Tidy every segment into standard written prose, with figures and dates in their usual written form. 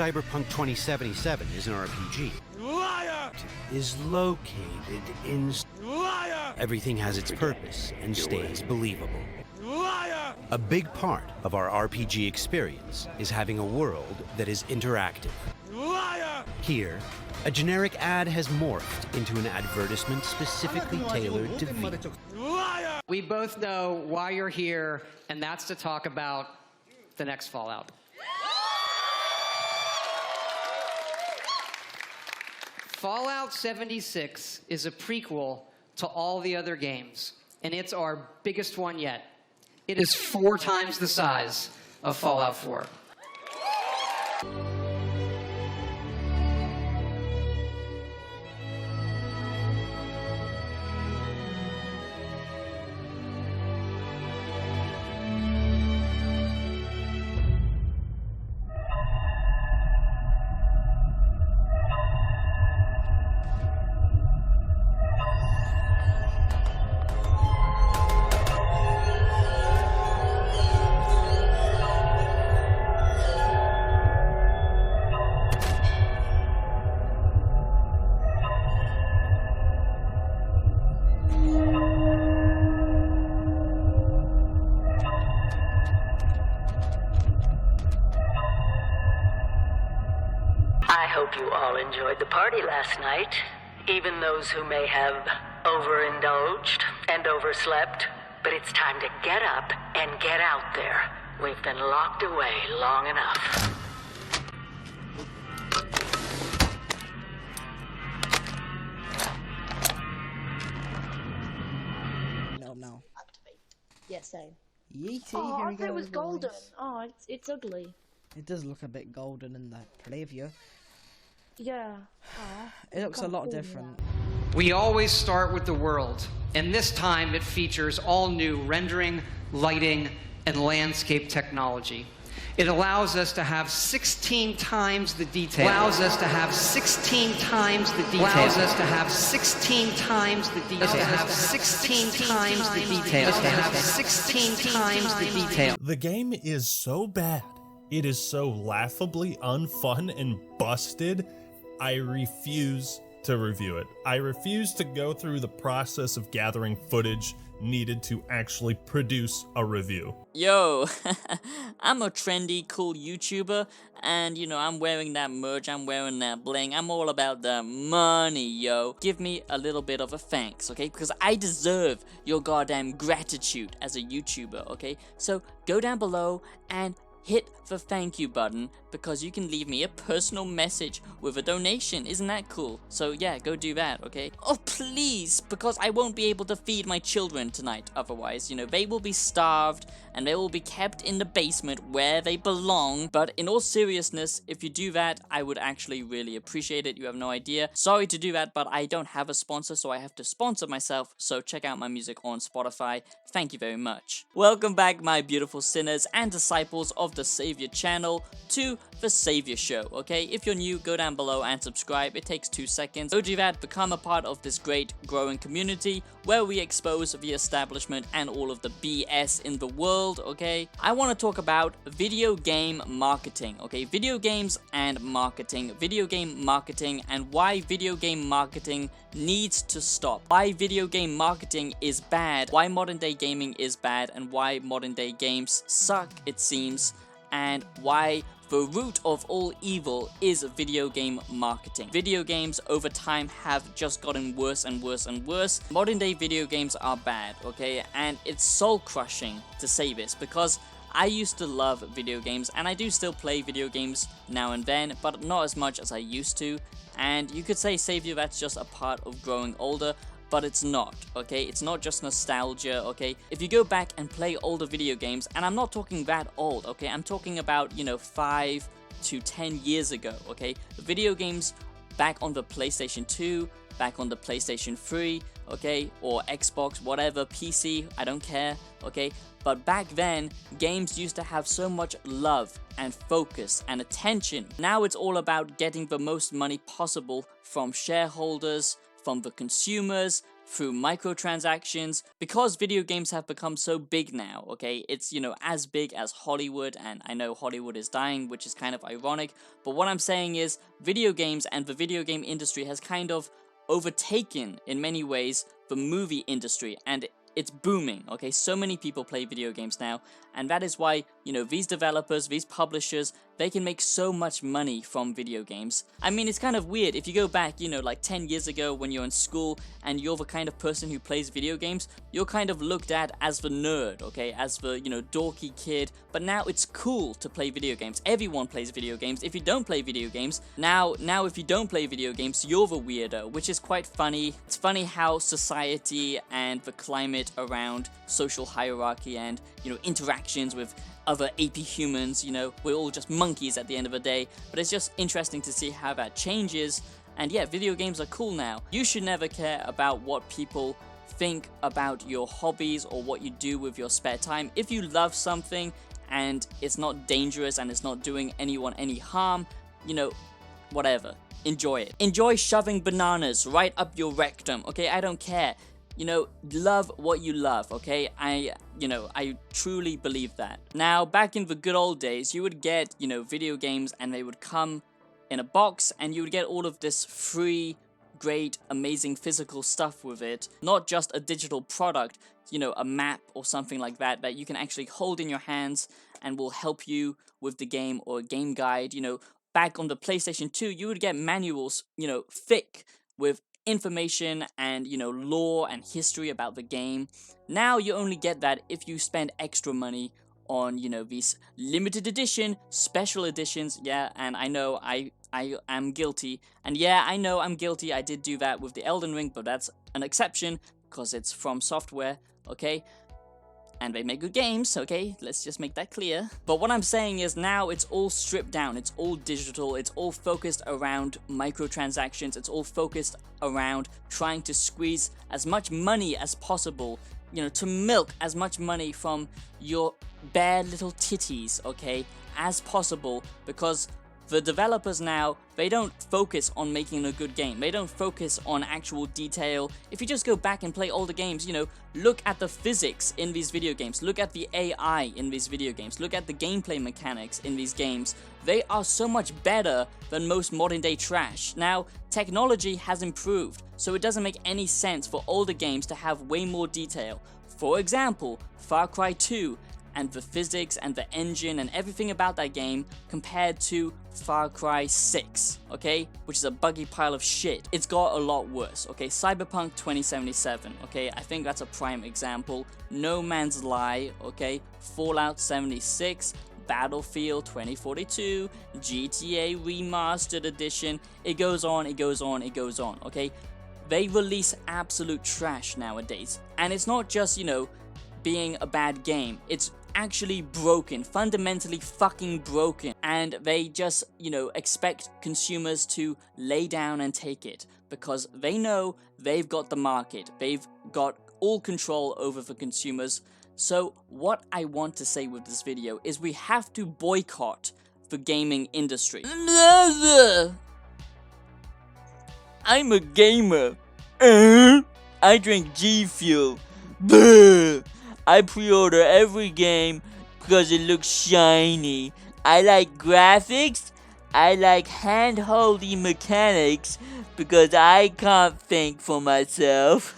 Cyberpunk 2077 is an RPG. Liar! Is located in... Liar! Everything has its purpose and stays believable. Liar! A big part of our RPG experience is having a world that is interactive. Liar! Here, a generic ad has morphed into an advertisement specifically tailored to V. Liar! We both know why you're here, and that's to talk about the next Fallout. Fallout 76 is a prequel to all the other games, and it's our biggest one yet. It is 4 times the size of Fallout 4. I hope you all enjoyed the party last night, even those who may have overindulged and overslept. But it's time to get up and get out there. We've been locked away long enough. No. Activate. Yeah, same. Yeety, Oh, here I we thought go. it was golden. boys. Oh, it's ugly. It does look a bit golden in the preview. Yeah. Oh, It looks a lot can't fool me different. We always start with the world, and this time it features all new rendering, lighting, and landscape technology. It allows us to have 16 times the detail. Allows us to have 16 times the detail. Allows us to have 16 times the detail. To have 16 times the detail. To have 16 times the detail. The game is so bad. It is so laughably unfun and busted. I refuse to review it. I refuse to go through the process of gathering footage needed to actually produce a review. Yo, I'm a trendy, cool YouTuber, and you know, I'm wearing that merch, I'm wearing that bling, I'm all about the money, yo. Give me a little bit of a thanks, okay? Because I deserve your goddamn gratitude as a YouTuber, okay? So go down below and hit the thank you button, because you can leave me a personal message with a donation. Isn't that cool? So yeah, go do that, okay? Oh please, because I won't be able to feed my children tonight otherwise. You know, they will be starved and they will be kept in the basement where they belong. But in all seriousness, if you do that, I would actually really appreciate it. You have no idea. Sorry to do that, but I don't have a sponsor, so I have to sponsor myself. So check out my music on Spotify. Thank you very much. Welcome back, my beautiful sinners and disciples of the Savior channel, to the Savior Show, okay? If you're new, go down below and subscribe. It takes 2 seconds. Go do that, become a part of this great growing community where we expose the establishment and all of the BS in the world, okay? I want to talk about video game marketing, okay? Video games and marketing. Video game marketing and why video game marketing needs to stop. Why video game marketing is bad. Why modern day gaming is bad, and why modern day games suck, it seems, and why the root of all evil is video game marketing. Video games over time have just gotten worse and worse and worse. Modern day video games are bad, okay? And it's soul crushing to say this, because I used to love video games, and I do still play video games now and then, but not as much as I used to. And you could say, Savior, that's just a part of growing older, but it's not, okay? It's not just nostalgia, okay? If you go back and play older video games, and I'm not talking that old, okay? I'm talking about, you know, 5 to 10 years ago, okay? The video games back on the PlayStation 2, back on the PlayStation 3, okay? Or Xbox, whatever, PC, I don't care, okay? But back then, games used to have so much love and focus and attention. Now it's all about getting the most money possible from shareholders, from the consumers, through microtransactions, because video games have become so big now, okay? It's, you know, as big as Hollywood, and I know Hollywood is dying, which is kind of ironic, but what I'm saying is video games and the video game industry has kind of overtaken, in many ways, the movie industry, and it's booming, okay? So many people play video games now, and that is why, you know, these developers, these publishers, they can make so much money from video games. I mean, it's kind of weird. If you go back, you know, like 10 years ago when you're in school and you're the kind of person who plays video games, you're kind of looked at as the nerd, okay? As the, you know, dorky kid. But now it's cool to play video games. Everyone plays video games. If you don't play video games, now if you don't play video games, you're the weirdo, which is quite funny. It's funny how society and the climate around social hierarchy and, you know, interactions with other AP humans, you know, we're all just monkeys at the end of the day, but it's just interesting to see how that changes. And yeah, video games are cool now. You should never care about what people think about your hobbies or what you do with your spare time. If you love something and it's not dangerous and it's not doing anyone any harm, you know, whatever, enjoy it. Enjoy shoving bananas right up your rectum, okay? I don't care. You know, love what you love, okay? I truly believe that. Now, back in the good old days, you would get, you know, video games and they would come in a box and you would get all of this free, great, amazing physical stuff with it. Not just a digital product, you know, a map or something like that that you can actually hold in your hands and will help you with the game, or a game guide. You know, back on the PlayStation 2, you would get manuals, you know, thick with information and, you know, lore and history about the game. Now you only get that if you spend extra money on, you know, these limited edition, special editions. Yeah, and I know I am guilty. And yeah, I know I'm guilty. I did do that with the Elden Ring, but that's an exception because it's from software, okay? And they make good games, okay? Let's just make that clear. But what I'm saying is now it's all stripped down. It's all digital. It's all focused around microtransactions. It's all focused around trying to squeeze as much money as possible, you know, to milk as much money from your bare little titties, okay, as possible, because the developers now, they don't focus on making a good game. They don't focus on actual detail. If you just go back and play older games, you know, look at the physics in these video games. Look at the AI in these video games. Look at the gameplay mechanics in these games. They are so much better than most modern day trash. Now, technology has improved, so it doesn't make any sense for older games to have way more detail. For example, Far Cry 2, and the physics and the engine and everything about that game compared to Far Cry 6, okay, which is a buggy pile of shit. It's got a lot worse, okay? Cyberpunk 2077, okay, I think that's a prime example. No Man's Lie, okay, Fallout 76, Battlefield 2042, GTA Remastered Edition, it goes on, it goes on, it goes on, okay? They release absolute trash nowadays, and it's not just, you know, being a bad game, it's actually broken, fundamentally fucking broken, and they just, you know, expect consumers to lay down and take it because they know they've got the market, they've got all control over the consumers. So what I want to say with this video is we have to boycott the gaming industry. I'm a gamer. I drink G Fuel. I pre-order every game because it looks shiny. I like graphics. I like hand-holdy mechanics because I can't think for myself.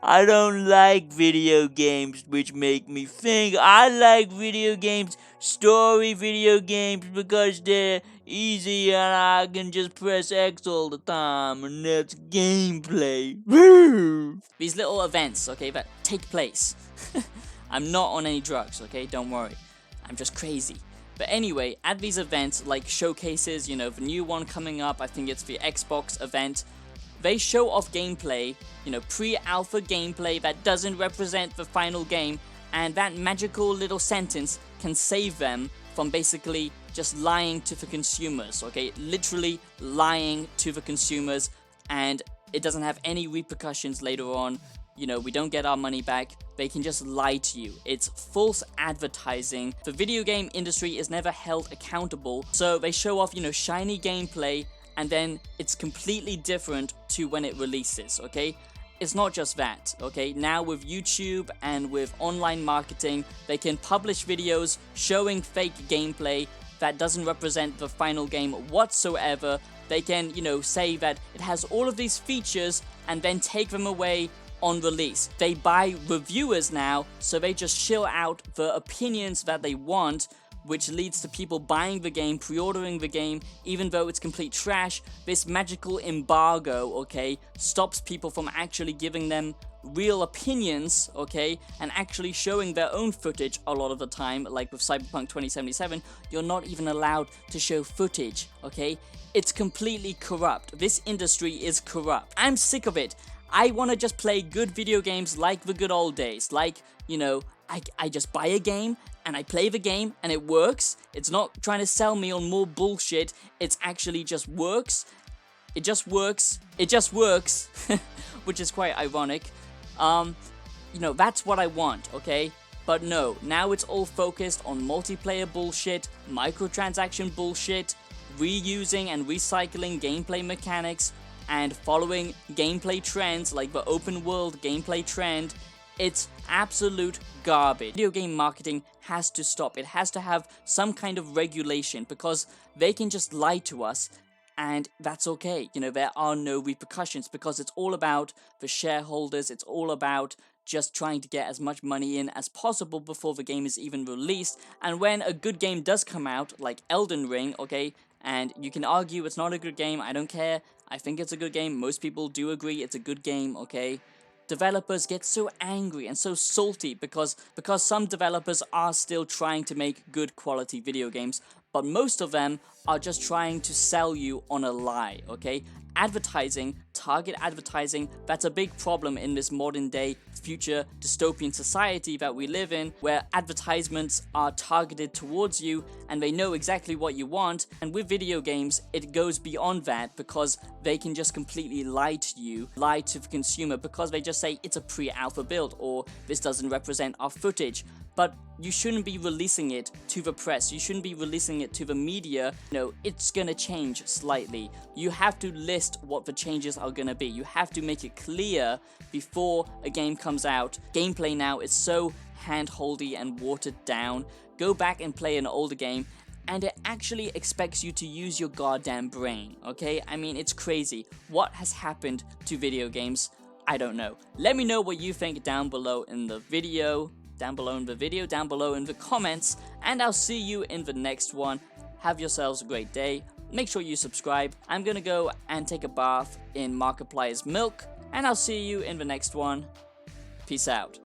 I don't like video games which make me think. I like video games, story video games, because they're easy and I can just press X all the time and that's gameplay. These little events, okay, that take place. I'm not on any drugs, okay, don't worry. I'm just crazy. But anyway, at these events, like showcases, you know, the new one coming up, I think it's the Xbox event, they show off gameplay, you know, pre-alpha gameplay that doesn't represent the final game, and that magical little sentence can save them from basically just lying to the consumers, okay? Literally lying to the consumers, and it doesn't have any repercussions later on. You know, we don't get our money back. They can just lie to you. It's false advertising. The video game industry is never held accountable, so they show off, you know, shiny gameplay, and then it's completely different to when it releases, okay? it's not just that, okay? Now with YouTube and with online marketing, they can publish videos showing fake gameplay that doesn't represent the final game whatsoever. They can, say that it has all of these features and then take them away on release. They buy reviewers now, so they just shill out the opinions that they want, which leads to people buying the game, pre-ordering the game, even though it's complete trash. This magical embargo, okay, stops people from actually giving them real opinions, okay, and actually showing their own footage a lot of the time. Like with Cyberpunk 2077, you're not even allowed to show footage, okay? It's completely corrupt. This industry is corrupt. I'm sick of it. I want to just play good video games like the good old days. Like, I just buy a game and I play the game and it works. It's not trying to sell me on more bullshit. It's actually just works. It just works. It just works. Which is quite ironic. That's what I want, okay? But no, now it's all focused on multiplayer bullshit, microtransaction bullshit, reusing and recycling gameplay mechanics, and following gameplay trends like the open world gameplay trend. It's absolute garbage. Video game marketing has to stop. It has to have some kind of regulation, because they can just lie to us and that's okay. There are no repercussions, because it's all about the shareholders. It's all about just trying to get as much money in as possible before the game is even released. And when a good game does come out, like Elden Ring, okay, and you can argue it's not a good game, I don't care. I think it's a good game. Most people do agree it's a good game, okay? Developers get so angry and so salty because some developers are still trying to make good quality video games, but most of them are just trying to sell you on a lie, okay? Advertising, target advertising, that's a big problem in this modern day future dystopian society that we live in, where advertisements are targeted towards you and they know exactly what you want. And with video games, it goes beyond that, because they can just completely lie to you, lie to the consumer, because they just say it's a pre-alpha build or this doesn't represent our footage. But you shouldn't be releasing it to the press. You shouldn't be releasing it to the media. It's gonna change slightly. You have to list what the changes are gonna be. You have to make it clear before a game comes out. Gameplay now is so hand-holdy and watered down. Go back and play an older game, and it actually expects you to use your goddamn brain, okay? I mean, it's crazy. What has happened to video games? I don't know. Let me know what you think down below in the video. Down below in the comments, and I'll see you in the next one. Have yourselves a great day. Make sure you subscribe. I'm gonna go and take a bath in Markiplier's milk, and I'll see you in the next one. Peace out.